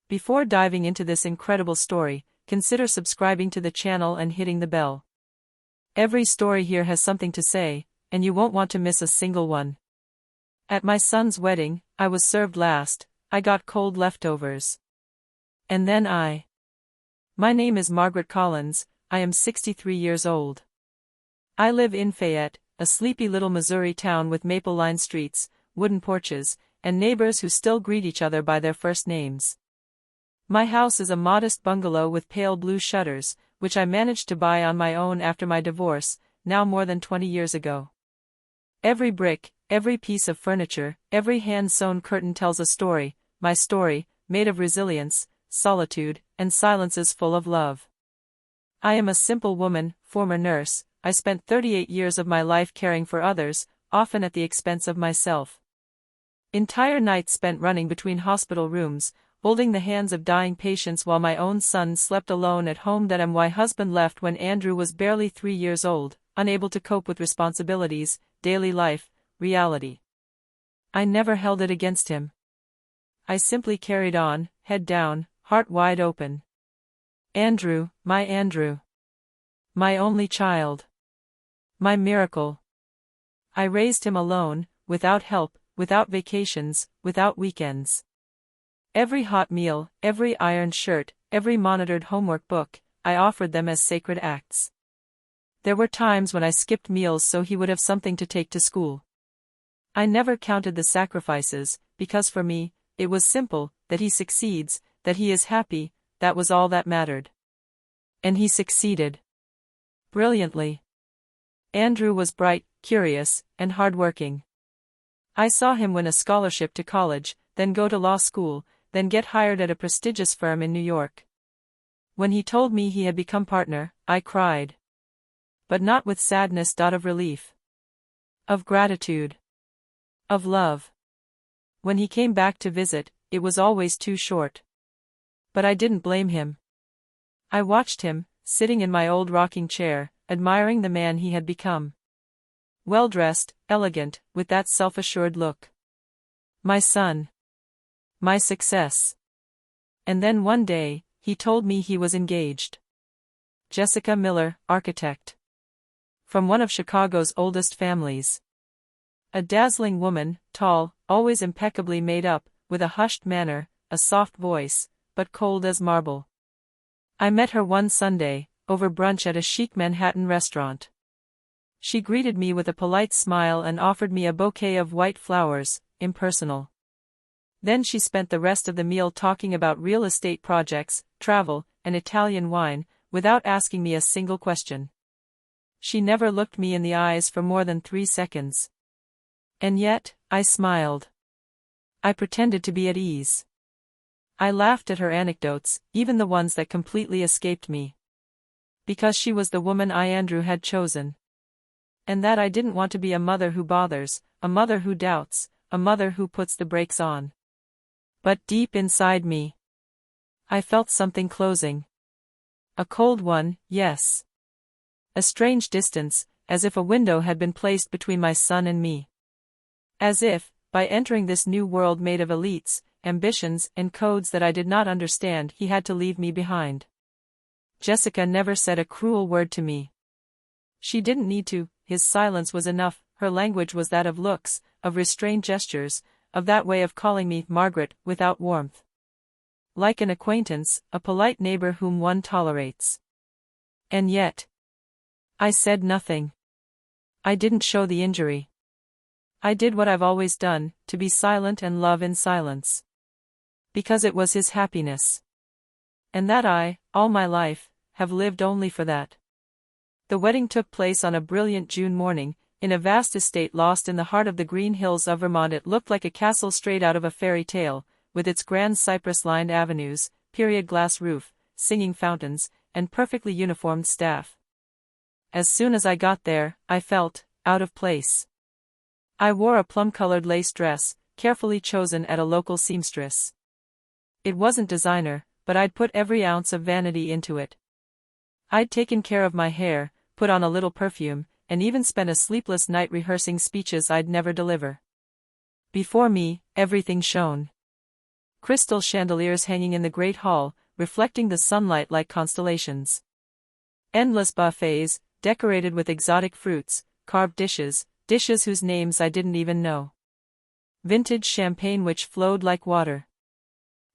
Before diving into this incredible story, consider subscribing to the channel and hitting the bell. Every story here has something to say, and you won't want to miss a single one. At my son's wedding, I was served last. I got cold leftovers. And then My name is Margaret Collins. I am 63 years old. I live in Fayette, a sleepy little Missouri town with maple-lined streets, wooden porches, and neighbors who still greet each other by their first names. My house is a modest bungalow with pale blue shutters, which I managed to buy on my own after my divorce, now more than 20 years ago. Every brick, every piece of furniture, every hand-sewn curtain tells a story, my story, made of resilience, solitude, and silences full of love. I am a simple woman, former nurse. I spent 38 years of my life caring for others, often at the expense of myself. Entire nights spent running between hospital rooms, holding the hands of dying patients while my own son slept alone at home. That my husband left when Andrew was barely 3 years old, unable to cope with responsibilities, daily life, reality. I never held it against him. I simply carried on, head down, heart wide open. Andrew, my only child. My miracle. I raised him alone, without help, without vacations, without weekends. Every hot meal, every ironed shirt, every monitored homework book, I offered them as sacred acts. There were times when I skipped meals so he would have something to take to school. I never counted the sacrifices, because for me, it was simple, that he succeeds, that he is happy, that was all that mattered. And he succeeded. Brilliantly. Andrew was bright, curious, and hardworking. I saw him win a scholarship to college, then go to law school, then get hired at a prestigious firm in New York. When he told me he had become partner, I cried. But not with sadness. Of relief. Of gratitude. Of love. When he came back to visit, it was always too short. But I didn't blame him. I watched him, sitting in my old rocking chair, admiring the man he had become. Well-dressed, elegant, with that self-assured look. My son. My success. And then one day, he told me he was engaged. Jessica Miller, architect. From one of Chicago's oldest families. A dazzling woman, tall, always impeccably made up, with a hushed manner, a soft voice, but cold as marble. I met her one Sunday, over brunch at a chic Manhattan restaurant. She greeted me with a polite smile and offered me a bouquet of white flowers, impersonal. Then she spent the rest of the meal talking about real estate projects, travel, and Italian wine, without asking me a single question. She never looked me in the eyes for more than 3 seconds. And yet, I smiled. I pretended to be at ease. I laughed at her anecdotes, even the ones that completely escaped me. Because she was the woman Andrew had chosen. And that I didn't want to be a mother who bothers, a mother who doubts, a mother who puts the brakes on. But deep inside me, I felt something closing. A cold one, yes. A strange distance, as if a window had been placed between my son and me. As if, by entering this new world made of elites, ambitions, and codes that I did not understand, he had to leave me behind. Jessica never said a cruel word to me. She didn't need to, his silence was enough. Her language was that of looks, of restrained gestures, of that way of calling me Margaret, without warmth. Like an acquaintance, a polite neighbor whom one tolerates. And yet, I said nothing. I didn't show the injury. I did what I've always done, to be silent and love in silence. Because it was his happiness. And that I, all my life, have lived only for that. The wedding took place on a brilliant June morning, in a vast estate lost in the heart of the green hills of Vermont. It looked like a castle straight out of a fairy tale, with its grand cypress-lined avenues, period glass roof, singing fountains, and perfectly uniformed staff. As soon as I got there, I felt out of place. I wore a plum-colored lace dress, carefully chosen at a local seamstress. It wasn't designer, but I'd put every ounce of vanity into it. I'd taken care of my hair, put on a little perfume, and even spent a sleepless night rehearsing speeches I'd never deliver. Before me, everything shone. crystal chandeliers hanging in the great hall, reflecting the sunlight like constellations. Endless buffets, decorated with exotic fruits, carved dishes whose names I didn't even know. Vintage champagne which flowed like water.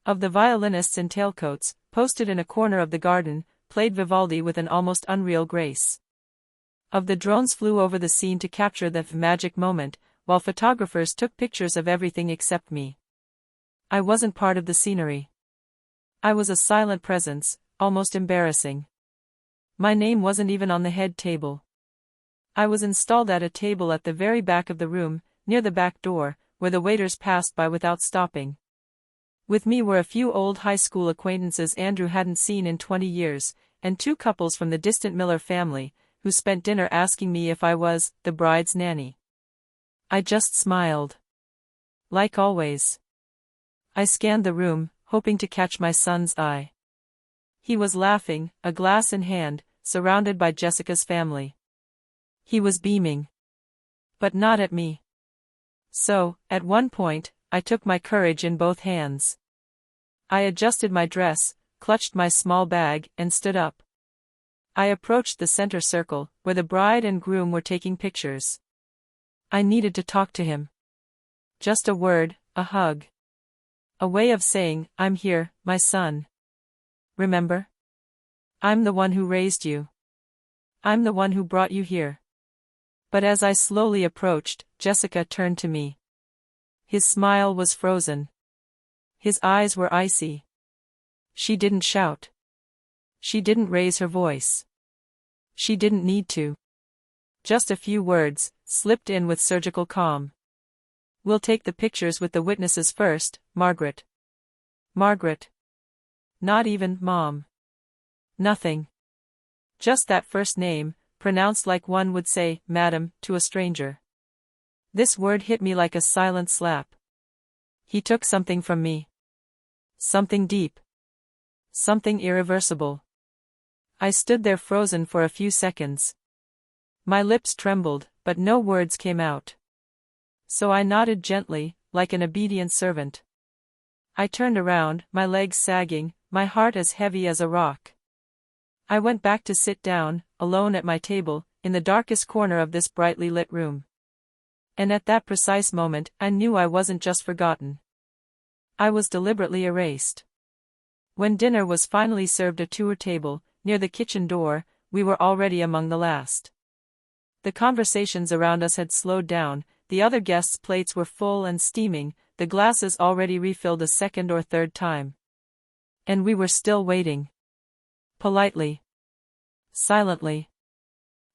Of the violinists in tailcoats, posted in a corner of the garden, played Vivaldi with an almost unreal grace. Of the drones flew over the scene to capture the magic moment, while photographers took pictures of everything except me. I wasn't part of the scenery. I was a silent presence, almost embarrassing. My name wasn't even on the head table. I was installed at a table at the very back of the room, near the back door, where the waiters passed by without stopping. With me were a few old high school acquaintances Andrew hadn't seen in 20 years, and two couples from the distant Miller family, who spent dinner asking me if I was the bride's nanny. I just smiled. Like always. I scanned the room, hoping to catch my son's eye. He was laughing, a glass in hand, surrounded by Jessica's family. He was beaming. But not at me. So, at one point, I took my courage in both hands. I adjusted my dress, clutched my small bag, and stood up. I approached the center circle, where the bride and groom were taking pictures. I needed to talk to him. Just a word, a hug. A way of saying, I'm here, my son. Remember? I'm the one who raised you. I'm the one who brought you here. But as I slowly approached, Jessica turned to me. His smile was frozen. His eyes were icy. She didn't shout. She didn't raise her voice. She didn't need to. Just a few words, slipped in with surgical calm. We'll take the pictures with the witnesses first, Margaret. Margaret. Not even Mom. Nothing. Just that first name, pronounced like one would say, Madam, to a stranger. This word hit me like a silent slap. He took something from me. Something deep. Something irreversible. I stood there frozen for a few seconds. My lips trembled, but no words came out. So I nodded gently, like an obedient servant. I turned around, my legs sagging, my heart as heavy as a rock. I went back to sit down, alone at my table, in the darkest corner of this brightly lit room. And at that precise moment, I knew I wasn't just forgotten. I was deliberately erased. When dinner was finally served at our table, near the kitchen door, we were already among the last. The conversations around us had slowed down, the other guests' plates were full and steaming, the glasses already refilled a second or third time. And we were still waiting. Politely. Silently.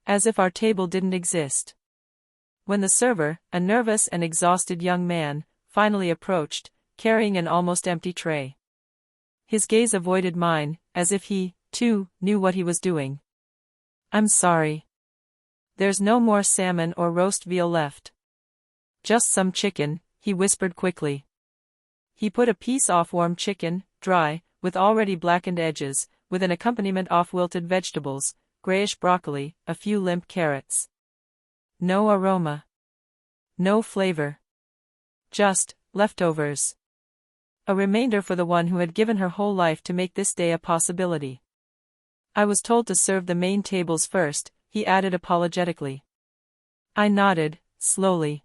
As if our table didn't exist. When the server, a nervous and exhausted young man, finally approached, carrying an almost empty tray. His gaze avoided mine, as if he, too, knew what he was doing. I'm sorry. There's no more salmon or roast veal left. Just some chicken, he whispered quickly. He put a piece off warm chicken, dry, with already blackened edges, with an accompaniment of wilted vegetables, grayish broccoli, a few limp carrots. No aroma. No flavor. Just leftovers. A remainder for the one who had given her whole life to make this day a possibility. I was told to serve the main tables first, he added apologetically. I nodded, slowly.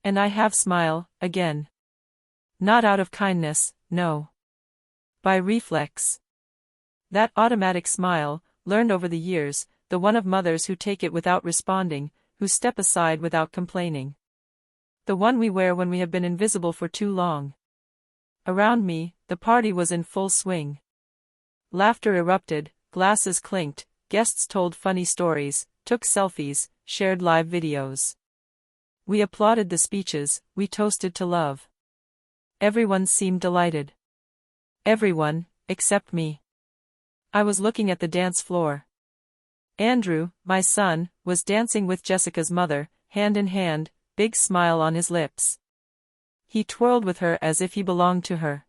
And I half smile, again. Not out of kindness, no. By reflex. That automatic smile, learned over the years, the one of mothers who take it without responding, who step aside without complaining. The one we wear when we have been invisible for too long. Around me, the party was in full swing. Laughter erupted, glasses clinked, guests told funny stories, took selfies, shared live videos. We applauded the speeches, we toasted to love. Everyone seemed delighted. Everyone, except me. I was looking at the dance floor. Andrew, my son, was dancing with Jessica's mother, hand in hand, big smile on his lips. He twirled with her as if he belonged to her.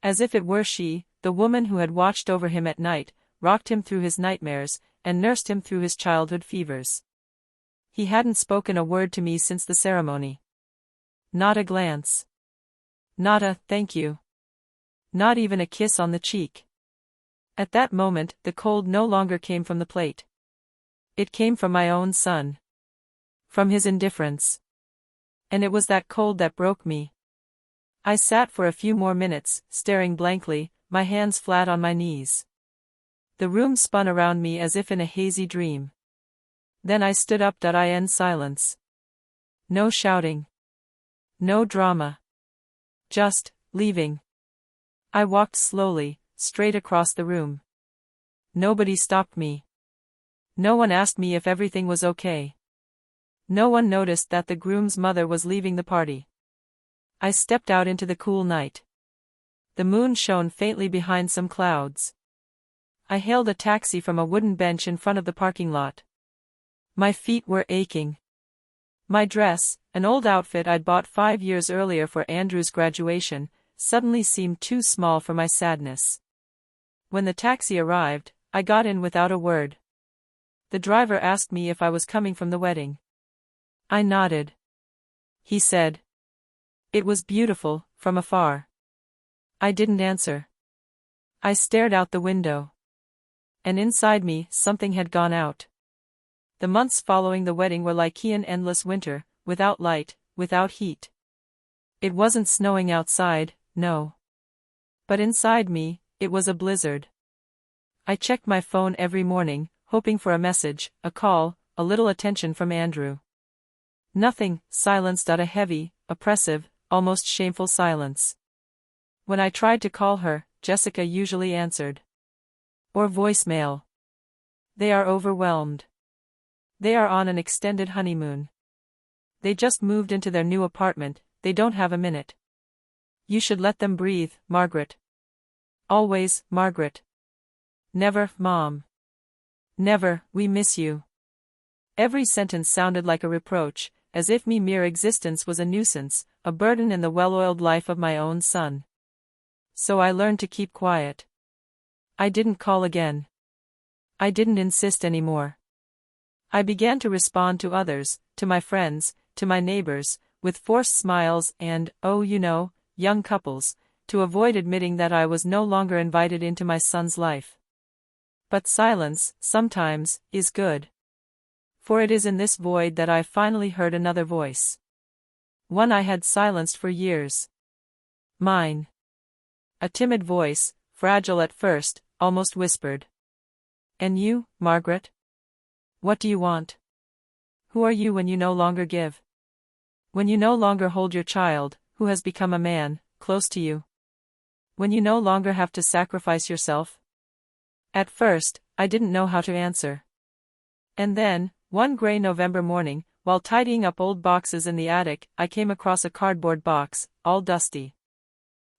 As if it were she, the woman who had watched over him at night, rocked him through his nightmares, and nursed him through his childhood fevers. He hadn't spoken a word to me since the ceremony. Not a glance. Not a thank you. Not even a kiss on the cheek. At that moment, the cold no longer came from the plate. It came from my own son. From his indifference. And it was that cold that broke me. I sat for a few more minutes, staring blankly, my hands flat on my knees. The room spun around me as if in a hazy dream. Then I stood up. In silence. No shouting. No drama. Just, leaving. I walked slowly, straight across the room. Nobody stopped me. No one asked me if everything was okay. No one noticed that the groom's mother was leaving the party. I stepped out into the cool night. The moon shone faintly behind some clouds. I hailed a taxi from a wooden bench in front of the parking lot. My feet were aching. My dress, an old outfit I'd bought 5 years earlier for Andrew's graduation, suddenly seemed too small for my sadness. When the taxi arrived, I got in without a word. The driver asked me if I was coming from the wedding. I nodded. He said. It was beautiful, from afar. I didn't answer. I stared out the window. And inside me, something had gone out. The months following the wedding were like an endless winter, without light, without heat. It wasn't snowing outside, no. But inside me, it was a blizzard. I checked my phone every morning, hoping for a message, a call, a little attention from Andrew. Nothing, silenced. A heavy, oppressive, almost shameful silence. When I tried to call her, Jessica usually answered. Or voicemail. They are overwhelmed. They are on an extended honeymoon. They just moved into their new apartment, they don't have a minute. You should let them breathe, Margaret. Always, Margaret. Never, Mom. Never, we miss you. Every sentence sounded like a reproach, as if my mere existence was a nuisance, a burden in the well-oiled life of my own son. So I learned to keep quiet. I didn't call again. I didn't insist anymore. I began to respond to others, to my friends, to my neighbors, with forced smiles and, young couples, to avoid admitting that I was no longer invited into my son's life. But silence, sometimes, is good. For it is in this void that I finally heard another voice. One I had silenced for years. Mine. A timid voice, fragile at first, almost whispered. And you, Margaret? What do you want? Who are you when you no longer give? When you no longer hold your child, who has become a man, close to you? When you no longer have to sacrifice yourself? At first, I didn't know how to answer. And then, one gray November morning, while tidying up old boxes in the attic, I came across a cardboard box, all dusty.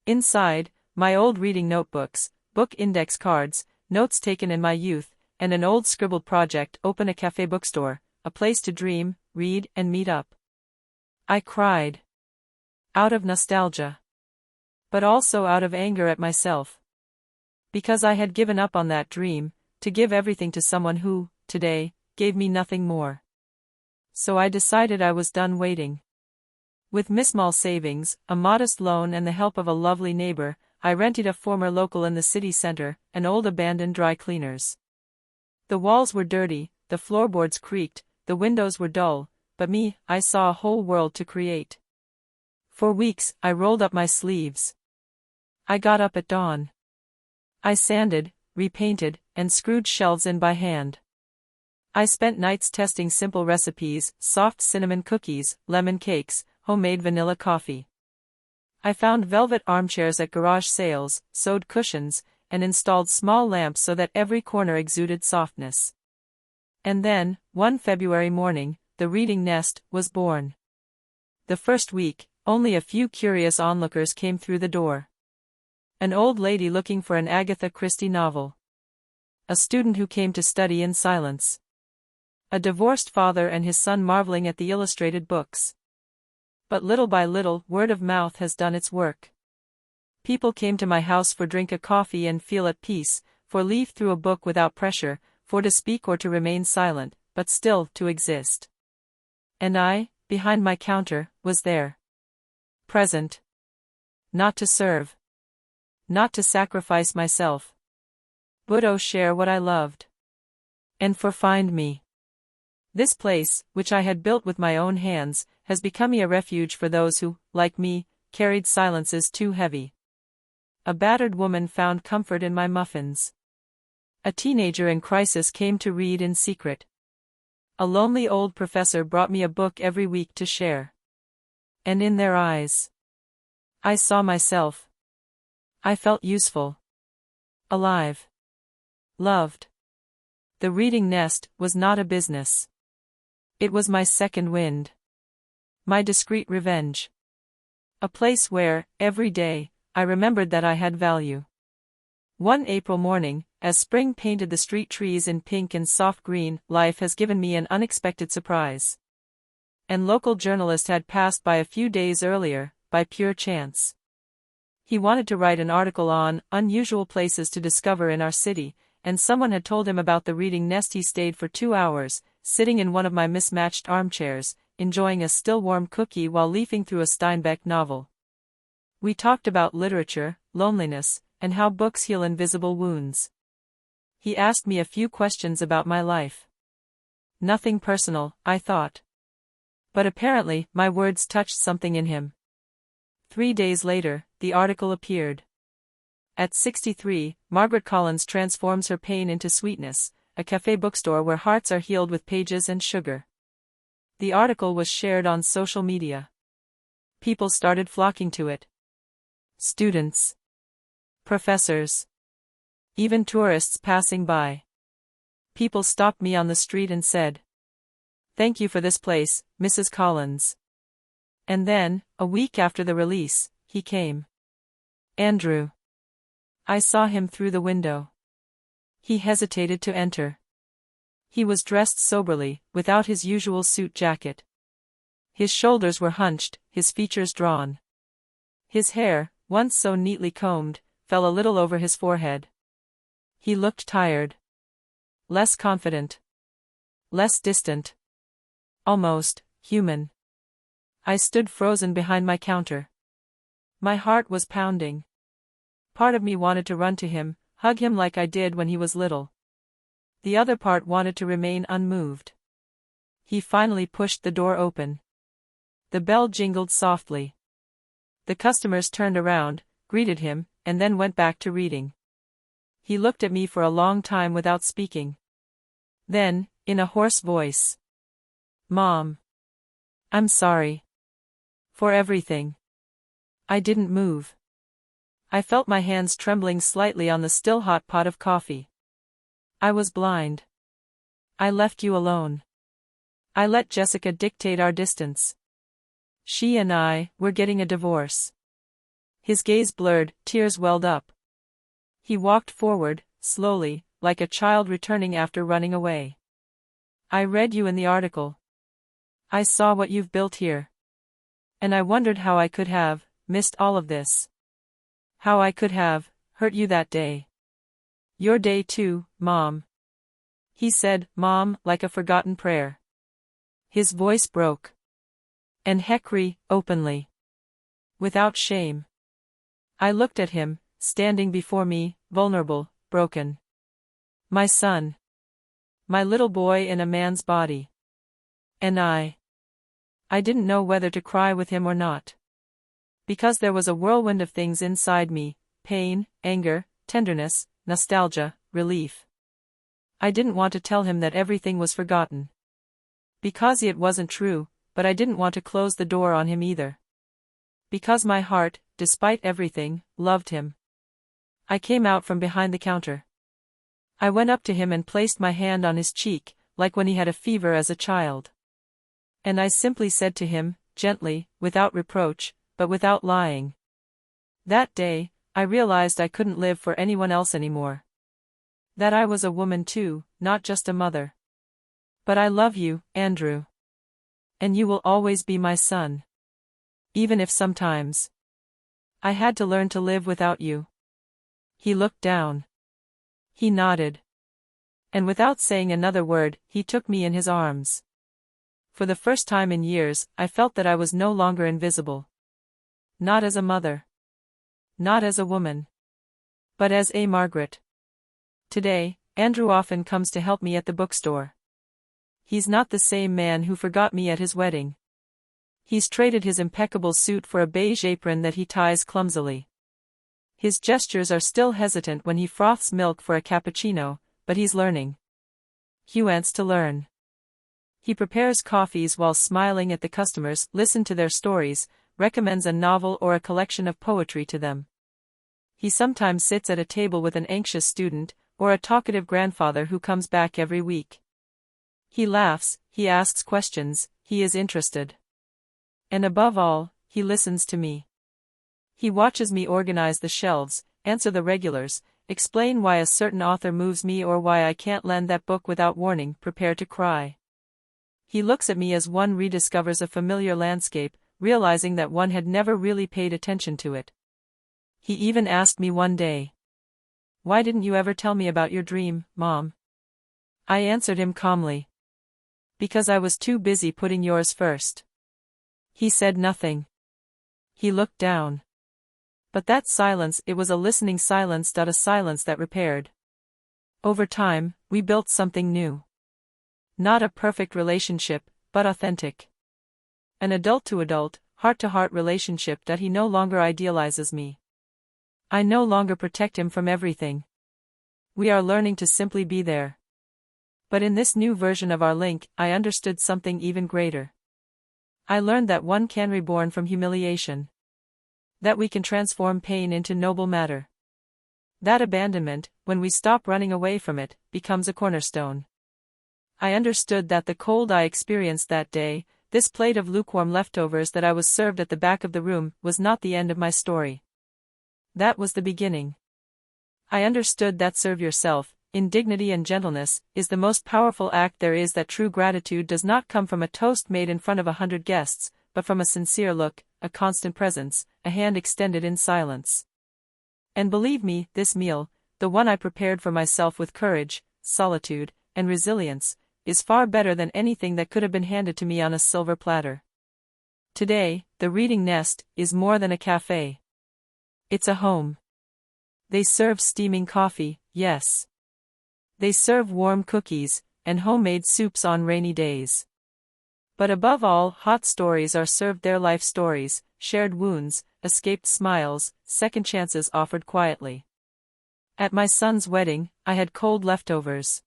Inside, my old reading notebooks, book index cards, notes taken in my youth, and an old scribbled project. Open a cafe bookstore, a place to dream, read, and meet up. I cried. Out of nostalgia. But also out of anger at myself. Because I had given up on that dream, to give everything to someone who, today, gave me nothing more. So I decided I was done waiting. With Minimal savings, a modest loan and the help of a lovely neighbor, I rented a former local in the city center, an old abandoned dry cleaners. The walls were dirty, the floorboards creaked, the windows were dull, but I saw a whole world to create. For weeks, I rolled up my sleeves. I got up at dawn. I sanded, repainted, and screwed shelves in by hand. I spent nights testing simple recipes, soft cinnamon cookies, lemon cakes, homemade vanilla coffee. I found velvet armchairs at garage sales, sewed cushions, and installed small lamps so that every corner exuded softness. And then, one February morning, the reading nest was born. The first week, only a few curious onlookers came through the door. An old lady looking for an Agatha Christie novel. A student who came to study in silence. A divorced father and his son marveling at the illustrated books. But little by little, word of mouth has done its work. People came to my house for drink a coffee and feel at peace, for leaf through a book without pressure, for to speak or to remain silent, but still to exist. And I, behind my counter, was there. Present. Not to serve. Not to sacrifice myself. But oh, share what I loved. And for find me. This place, which I had built with my own hands, has become a refuge for those who, like me, carried silences too heavy. A battered woman found comfort in my muffins. A teenager in crisis came to read in secret. A lonely old professor brought me a book every week to share. And in their eyes, I saw myself. I felt useful. Alive. Loved. The Reading Nest was not a business. It was my second wind. My discreet revenge. A place where, every day, I remembered that I had value. One April morning, as spring painted the street trees in pink and soft green, life has given me an unexpected surprise. An local journalist had passed by a few days earlier, by pure chance. He wanted to write an article on unusual places to discover in our city, and someone had told him about the Reading Nest. He stayed for 2 hours, sitting in one of my mismatched armchairs, enjoying a still warm cookie while leafing through a Steinbeck novel. We talked about literature, loneliness, and how books heal invisible wounds. He asked me a few questions about my life. Nothing personal, I thought. But apparently, my words touched something in him. 3 days later, the article appeared. At 63, Margaret Collins transforms her pain into sweetness, a cafe bookstore where hearts are healed with pages and sugar. The article was shared on social media. People started flocking to it. Students. Professors. Even tourists passing by. People stopped me on the street and said, "Thank you for this place, Mrs. Collins." And then, a week after the release, he came. Andrew. I saw him through the window. He hesitated to enter. He was dressed soberly, without his usual suit jacket. His shoulders were hunched, his features drawn. His hair, once so neatly combed, fell a little over his forehead. He looked tired. Less confident. Less distant. Almost human. I stood frozen behind my counter. My heart was pounding. Part of me wanted to run to him, hug him like I did when he was little. The other part wanted to remain unmoved. He finally pushed the door open. The bell jingled softly. The customers turned around, greeted him, and then went back to reading. He looked at me for a long time without speaking. Then, in a hoarse voice, "Mom. I'm sorry. For everything." I didn't move. I felt my hands trembling slightly on the still hot pot of coffee. I was blind. I left you alone. I let Jessica dictate our distance. She and I were getting a divorce. His gaze blurred, tears welled up. He walked forward, slowly, like a child returning after running away. "I read you in the article. I saw what you've built here. And I wondered how I could have missed all of this. How I could have hurt you that day. Your day too, Mom." He said, "Mom," like a forgotten prayer. His voice broke. And Hecry, openly. Without shame. I looked at him, standing before me, vulnerable, broken. My son. My little boy in a man's body. And I didn't know whether to cry with him or not. Because there was a whirlwind of things inside me, pain, anger, tenderness, nostalgia, relief. I didn't want to tell him that everything was forgotten. Because it wasn't true, but I didn't want to close the door on him either. Because my heart, despite everything, loved him. I came out from behind the counter. I went up to him and placed my hand on his cheek, like when he had a fever as a child. And I simply said to him, gently, without reproach, but without lying. That day, I realized I couldn't live for anyone else anymore. That I was a woman too, not just a mother. But I love you, Andrew. And you will always be my son. Even if sometimes I had to learn to live without you. He looked down. He nodded. And without saying another word, he took me in his arms. For the first time in years, I felt that I was no longer invisible. Not as a mother. not as a woman, but as a Margaret. Today, Andrew often comes to help me at the bookstore. He's not the same man who forgot me at his wedding. He's traded his impeccable suit for a beige apron that he ties clumsily. His gestures are still hesitant when he froths milk for a cappuccino, but he's learning. He wants to learn. He prepares coffees while smiling at the customers, listens to their stories, recommends a novel or a collection of poetry to them. He sometimes sits at a table with an anxious student, or a talkative grandfather who comes back every week. He laughs, he asks questions, he is interested. And above all, he listens to me. He watches me organize the shelves, answer the regulars, explain why a certain author moves me or why I can't lend that book without warning, prepare to cry. He looks at me as one rediscovers a familiar landscape, realizing that one had never really paid attention to it. He even asked me one day, "Why didn't you ever tell me about your dream, Mom?" I answered him calmly, "Because I was too busy putting yours first." He said nothing. He looked down. But that silence, it was a listening silence, a silence that repaired. Over time, we built something new. Not a perfect relationship, but authentic. An adult-to-adult, heart-to-heart relationship that he no longer idealizes me. I no longer protect him from everything. We are learning to simply be there. But in this new version of our link, I understood something even greater. I learned that one can reborn from humiliation. That we can transform pain into noble matter. That abandonment, when we stop running away from it, becomes a cornerstone. I understood that the cold I experienced that day, this plate of lukewarm leftovers that I was served at the back of the room, was not the end of my story. That was the beginning. I understood that serve yourself, in dignity and gentleness, is the most powerful act there is, that true gratitude does not come from a toast made in front of 100 guests, but from a sincere look, a constant presence, a hand extended in silence. And believe me, this meal, the one I prepared for myself with courage, solitude, and resilience, is far better than anything that could have been handed to me on a silver platter. Today, the Reading Nest is more than a cafe. It's a home. They serve steaming coffee, yes. They serve warm cookies, and homemade soups on rainy days. But above all, hot stories are served there, life stories, shared wounds, escaped smiles, second chances offered quietly. At my son's wedding, I had cold leftovers.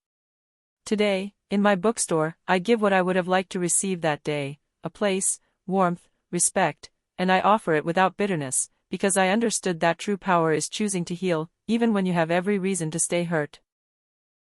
Today, in my bookstore, I give what I would have liked to receive that day, a place, warmth, respect, and I offer it without bitterness, because I understood that true power is choosing to heal, even when you have every reason to stay hurt.